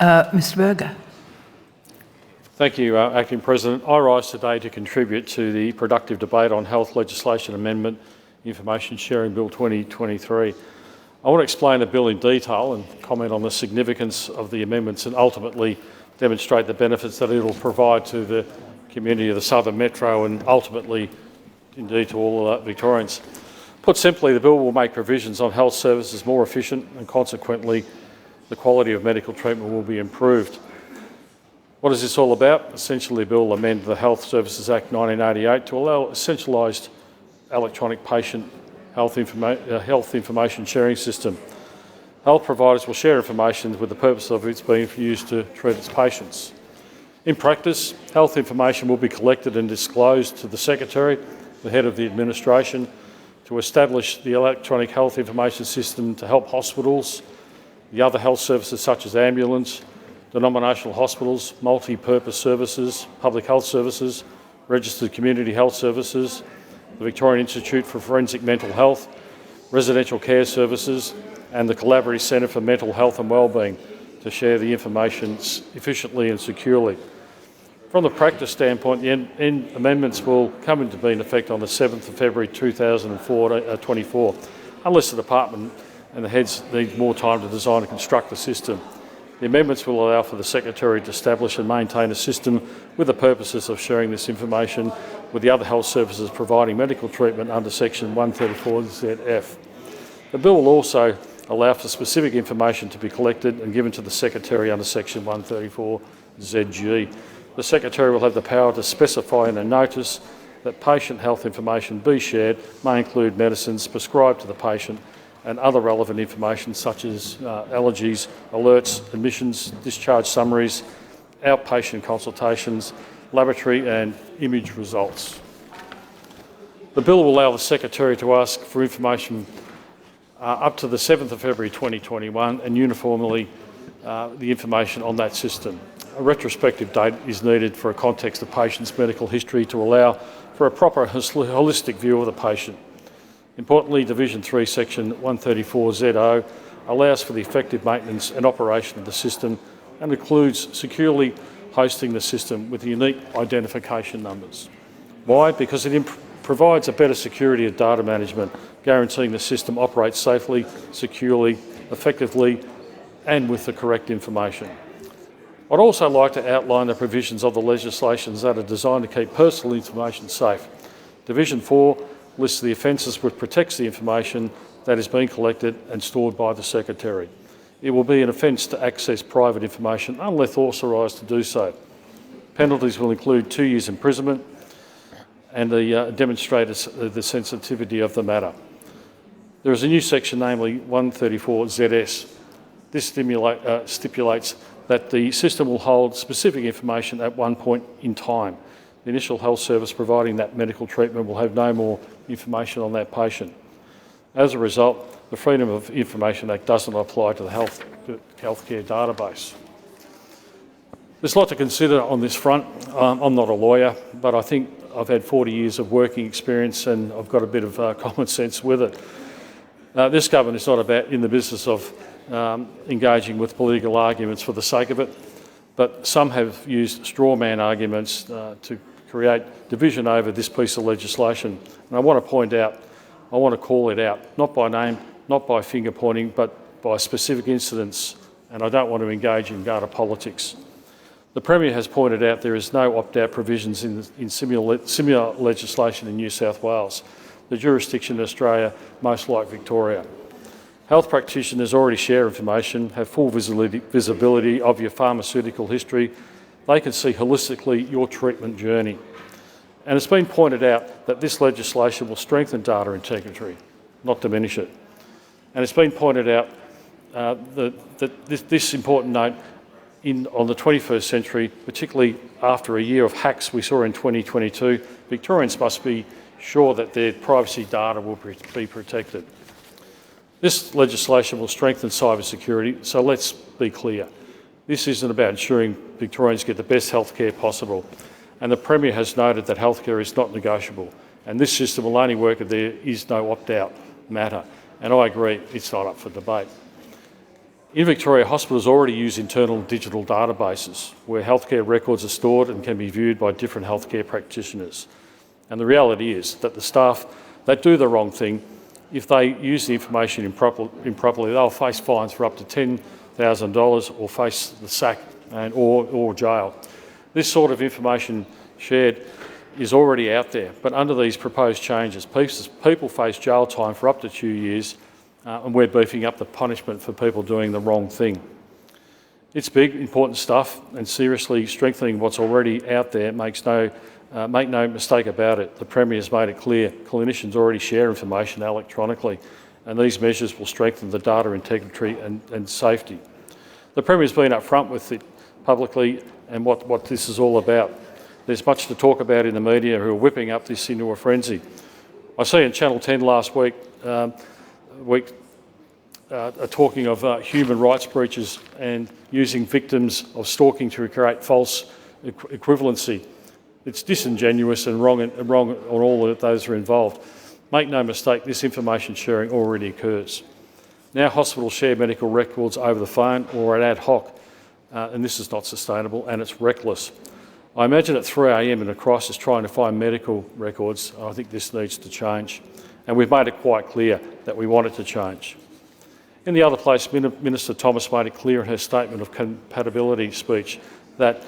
Mr Berger. Thank you, Acting President. I rise today to contribute to the productive debate on Health Legislation Amendment Information Sharing Bill 2023. I want to explain the bill in detail and comment on the significance of the amendments and ultimately demonstrate the benefits that it will provide to the community of the Southern Metro and ultimately, indeed, to all Victorians. Put simply, the bill will make provisions on health services more efficient and consequently the quality of medical treatment will be improved. What is this all about? Essentially, the bill will amend the Health Services Act 1988 to allow a centralised electronic patient health information sharing system. Health providers will share information with the purpose of its being used to treat its patients. In practice, health information will be collected and disclosed to the Secretary, the head of the administration, to establish the electronic health information system to help hospitals, the other health services such as ambulance, denominational hospitals, multi-purpose services, public health services, registered community health services, the Victorian Institute for Forensic Mental Health, residential care services, and the Collaborative Centre for Mental Health and Wellbeing to share the information efficiently and securely. From the practice standpoint, the amendments will come into being effect on the 7th of February 2024, unless the department and the heads need more time to design and construct the system. The amendments will allow for the Secretary to establish and maintain a system with the purposes of sharing this information with the other health services providing medical treatment under Section 134ZF. The bill will also allow for specific information to be collected and given to the Secretary under Section 134ZG. The Secretary will have the power to specify in a notice that patient health information be shared may include medicines prescribed to the patient and other relevant information such as allergies, alerts, admissions, discharge summaries, outpatient consultations, laboratory and image results. The bill will allow the Secretary to ask for information up to the 7th of February 2021 and uniformly the information on that system. A retrospective date is needed for a context of patient's medical history to allow for a proper holistic view of the patient. Importantly, Division 3, Section 134ZO allows for the effective maintenance and operation of the system and includes securely hosting the system with unique identification numbers. Why? Because it provides a better security of data management, guaranteeing the system operates safely, securely, effectively and with the correct information. I'd also like to outline the provisions of the legislations that are designed to keep personal information safe. Division 4 lists the offences which protects the information that is being collected and stored by the Secretary. It will be an offence to access private information unless authorised to do so. Penalties will include 2 years imprisonment and demonstrate the sensitivity of the matter. There is a new section, namely 134ZS. This stipulates that the system will hold specific information at one point in time. The initial health service providing that medical treatment will have no more information on that patient. As a result, the Freedom of Information Act does not apply to the healthcare database. There's a lot to consider on this front. I'm not a lawyer, but I think I've had 40 years of working experience and I've got a bit of common sense with it. This government is not in the business of engaging with political arguments for the sake of it, but some have used straw man arguments to create division over this piece of legislation. And I want to point out, I want to call it out, not by name, not by finger pointing, but by specific incidents, and I don't want to engage in data politics. The Premier has pointed out there is no opt-out provisions in similar legislation in New South Wales, the jurisdiction in Australia most like Victoria. Health practitioners already share information, have full visibility of your pharmaceutical history. They can see holistically your treatment journey. And it's been pointed out that this legislation will strengthen data integrity, not diminish it. And it's been pointed out that this important note on the 21st century, particularly after a year of hacks we saw in 2022, Victorians must be sure that their privacy data will be protected. This legislation will strengthen cybersecurity, so let's be clear. This isn't about ensuring Victorians get the best healthcare possible, and the Premier has noted that healthcare is not negotiable, and this system will only work if there is no opt-out matter, and I agree it's not up for debate. In Victoria, hospitals already use internal digital databases where healthcare records are stored and can be viewed by different healthcare practitioners. And the reality is that the staff that do the wrong thing, if they use the information improperly, they'll face fines for up to $10,000 or face the sack or jail. This sort of information shared is already out there, but under these proposed changes, people face jail time for up to 2 years, and we're beefing up the punishment for people doing the wrong thing. It's big, important stuff, and seriously strengthening what's already out there make no mistake about it. The Premier's made it clear clinicians already share information electronically, and these measures will strengthen the data integrity and safety. The Premier's been upfront with it publicly and what this is all about. There's much to talk about in the media who are whipping up this into a frenzy. I see in Channel 10 last week talking of human rights breaches and using victims of stalking to create false equivalency. It's disingenuous and wrong on all of those who are involved. Make no mistake, this information sharing already occurs. Now hospitals share medical records over the phone or at ad hoc, and this is not sustainable and it's reckless. I imagine at 3 a.m. in a crisis trying to find medical records. I think this needs to change, and we've made it quite clear that we want it to change. In the other place, Minister Thomas made it clear in her statement of compatibility speech that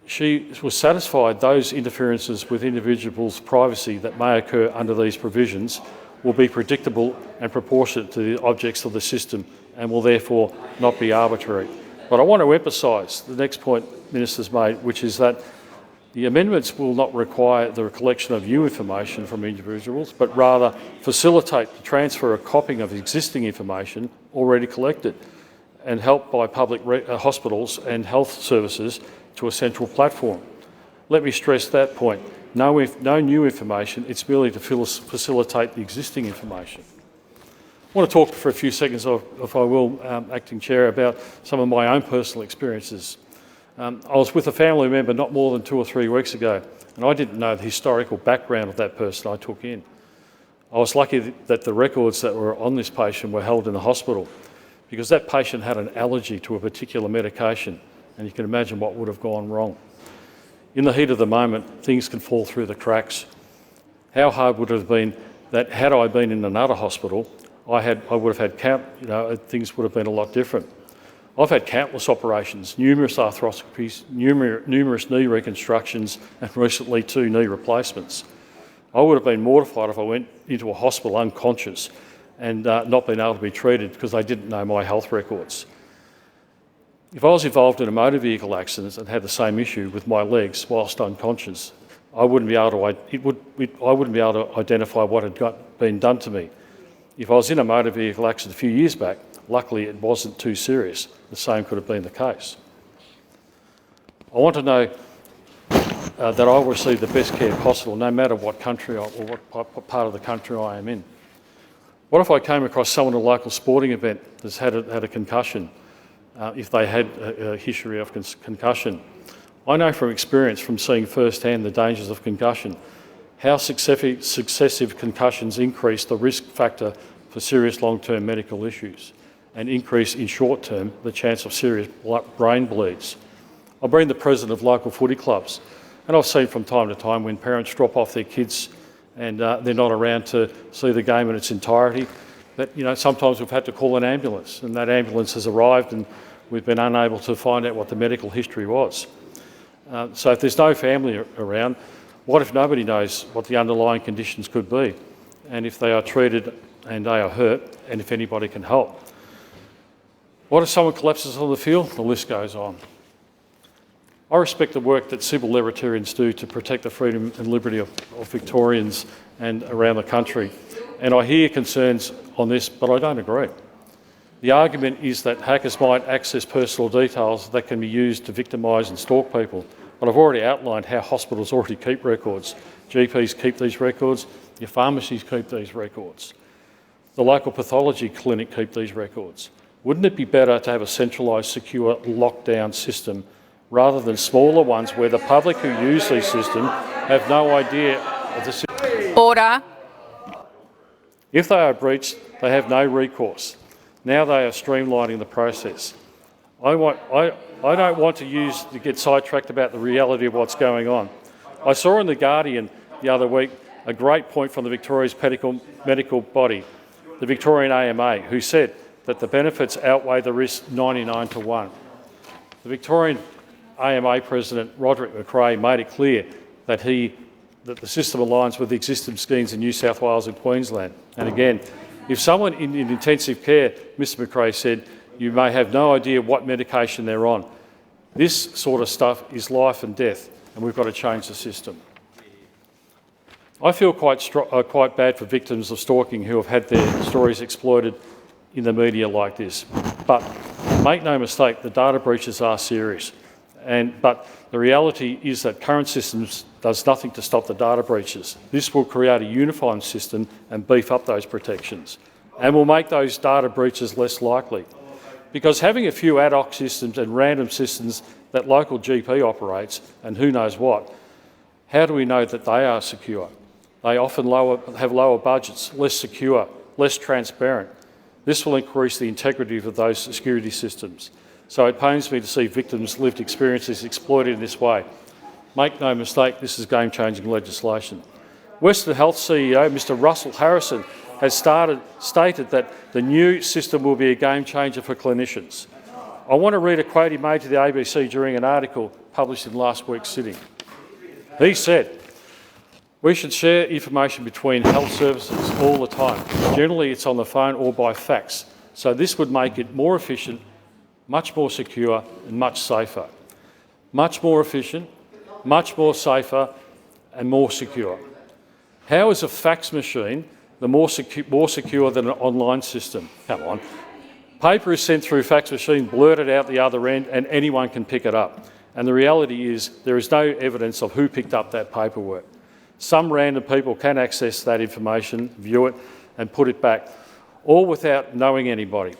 she was satisfied those interferences with individuals' privacy that may occur under these provisions will be predictable and proportionate to the objects of the system and will therefore not be arbitrary. But I want to emphasise the next point Minister's made, which is that the amendments will not require the collection of new information from individuals, but rather facilitate the transfer or copying of existing information already collected and help by public hospitals and health services to a central platform. Let me stress that point. No new information, it's merely to facilitate the existing information. I want to talk for a few seconds, if I will, Acting Chair, about some of my own personal experiences. I was with a family member not more than 2 or 3 weeks ago, and I didn't know the historical background of that person I took in. I was lucky that the records that were on this patient were held in the hospital, because that patient had an allergy to a particular medication, and you can imagine what would have gone wrong. In the heat of the moment, things can fall through the cracks. How hard would it have been that had I been in another hospital, I would have had things would have been a lot different. I've had countless operations, numerous arthroscopies, numerous knee reconstructions, and recently 2 knee replacements. I would have been mortified if I went into a hospital unconscious and not been able to be treated because they didn't know my health records. If I was involved in a motor vehicle accident and had the same issue with my legs whilst unconscious, I wouldn't be able to identify what had been done to me. If I was in a motor vehicle accident a few years back, luckily it wasn't too serious. The same could have been the case. I want to know that I will receive the best care possible no matter what country or what part of the country I am in. What if I came across someone at a local sporting event that's had a concussion, if they had a history of concussion? I know from experience, from seeing firsthand the dangers of concussion, how successive concussions increase the risk factor for serious long-term medical issues and increase in short-term the chance of serious brain bleeds. I've been the president of local footy clubs, and I've seen from time to time when parents drop off their kids and they're not around to see the game in its entirety, that sometimes we've had to call an ambulance, and that ambulance has arrived and we've been unable to find out what the medical history was. So if there's no family around, what if nobody knows what the underlying conditions could be, and if they are treated and they are hurt, and if anybody can help? What if someone collapses on the field? The list goes on. I respect the work that civil libertarians do to protect the freedom and liberty of Victorians and around the country, and I hear concerns on this, but I don't agree. The argument is that hackers might access personal details that can be used to victimise and stalk people. But I've already outlined how hospitals already keep records. GPs keep these records, your pharmacies keep these records. The local pathology clinic keep these records. Wouldn't it be better to have a centralised, secure, lockdown system rather than smaller ones where the public who use these systems have no idea of the system? Order. If they are breached, they have no recourse. Now they are streamlining the process. I don't want to get sidetracked about the reality of what's going on. I saw in The Guardian the other week a great point from the Victoria's medical body, the Victorian AMA, who said that the benefits outweigh the risk 99 to 1. The Victorian AMA President, Roderick McRae, made it clear that the system aligns with the existing schemes in New South Wales and Queensland. And again, if someone in intensive care, Mr McRae said, you may have no idea what medication they're on. This sort of stuff is life and death, and we've got to change the system. I feel quite bad for victims of stalking who have had their stories exploited in the media like this. But make no mistake, the data breaches are serious. But the reality is that current systems does nothing to stop the data breaches. This will create a uniform system and beef up those protections, and will make those data breaches less likely. Because having a few ad hoc systems and random systems that local GP operates, and who knows what, how do we know that they are secure? They often have lower budgets, less secure, less transparent. This will increase the integrity of those security systems. So it pains me to see victims' lived experiences exploited in this way. Make no mistake, this is game-changing legislation. Western Health CEO, Mr Russell Harrison, has stated that the new system will be a game-changer for clinicians. I want to read a quote he made to the ABC during an article published in last week's sitting. He said, "We should share information between health services all the time. Generally, it's on the phone or by fax. So this would make it more efficient, much more secure and much safer." Much more efficient, much more safer and more secure. How is a fax machine more secure than an online system? Come on. Paper is sent through fax machine, blurted out the other end, and anyone can pick it up. And the reality is there is no evidence of who picked up that paperwork. Some random people can access that information, view it and put it back, all without knowing anybody.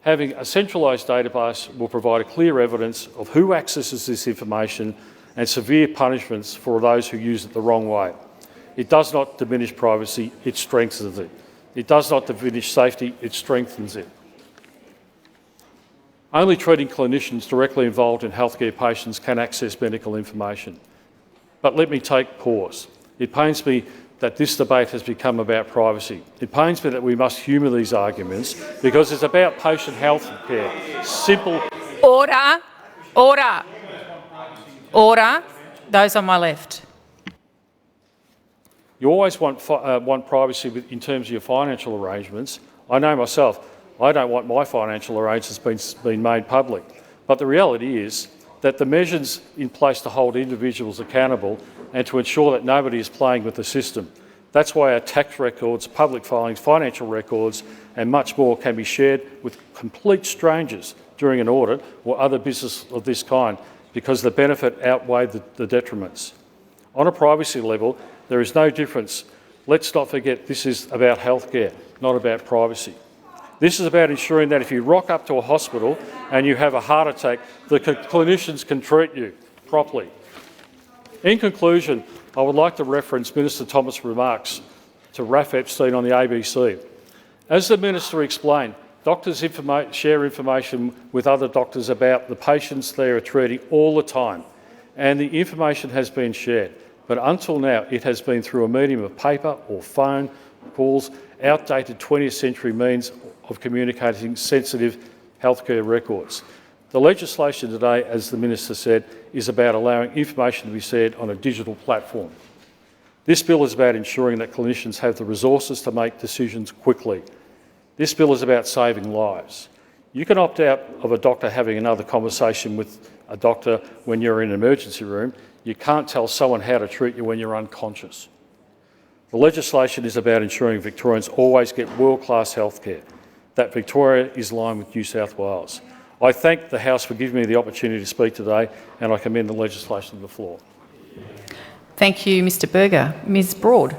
Having a centralised database will provide a clear evidence of who accesses this information and severe punishments for those who use it the wrong way. It does not diminish privacy, it strengthens it. It does not diminish safety, it strengthens it. Only treating clinicians directly involved in healthcare patients can access medical information. But let me take pause. It pains me that this debate has become about privacy. It pains me that we must humour these arguments because it's about patient health care. Simple. Order. Order. Order. Those on my left. You always want privacy in terms of your financial arrangements. I know myself, I don't want my financial arrangements being made public. But the reality is that the measures in place to hold individuals accountable and to ensure that nobody is playing with the system. That's why our tax records, public filings, financial records and much more can be shared with complete strangers during an audit or other business of this kind, because the benefit outweighed the detriments. On a privacy level, there is no difference. Let's not forget this is about healthcare, not about privacy. This is about ensuring that if you rock up to a hospital and you have a heart attack, the clinicians can treat you properly. In conclusion, I would like to reference Minister Thomas' remarks to Raf Epstein on the ABC. As the Minister explained, doctors share information with other doctors about the patients they are treating all the time, and the information has been shared. But until now, it has been through a medium of paper or phone calls, outdated 20th century means of communicating sensitive healthcare records. The legislation today, as the Minister said, is about allowing information to be shared on a digital platform. This bill is about ensuring that clinicians have the resources to make decisions quickly. This bill is about saving lives. You can opt out of a doctor having another conversation with a doctor when you're in an emergency room. You can't tell someone how to treat you when you're unconscious. The legislation is about ensuring Victorians always get world-class healthcare, that Victoria is aligned with New South Wales. I thank the House for giving me the opportunity to speak today, and I commend the legislation to the floor. Thank you, Mr Berger. Ms Broad.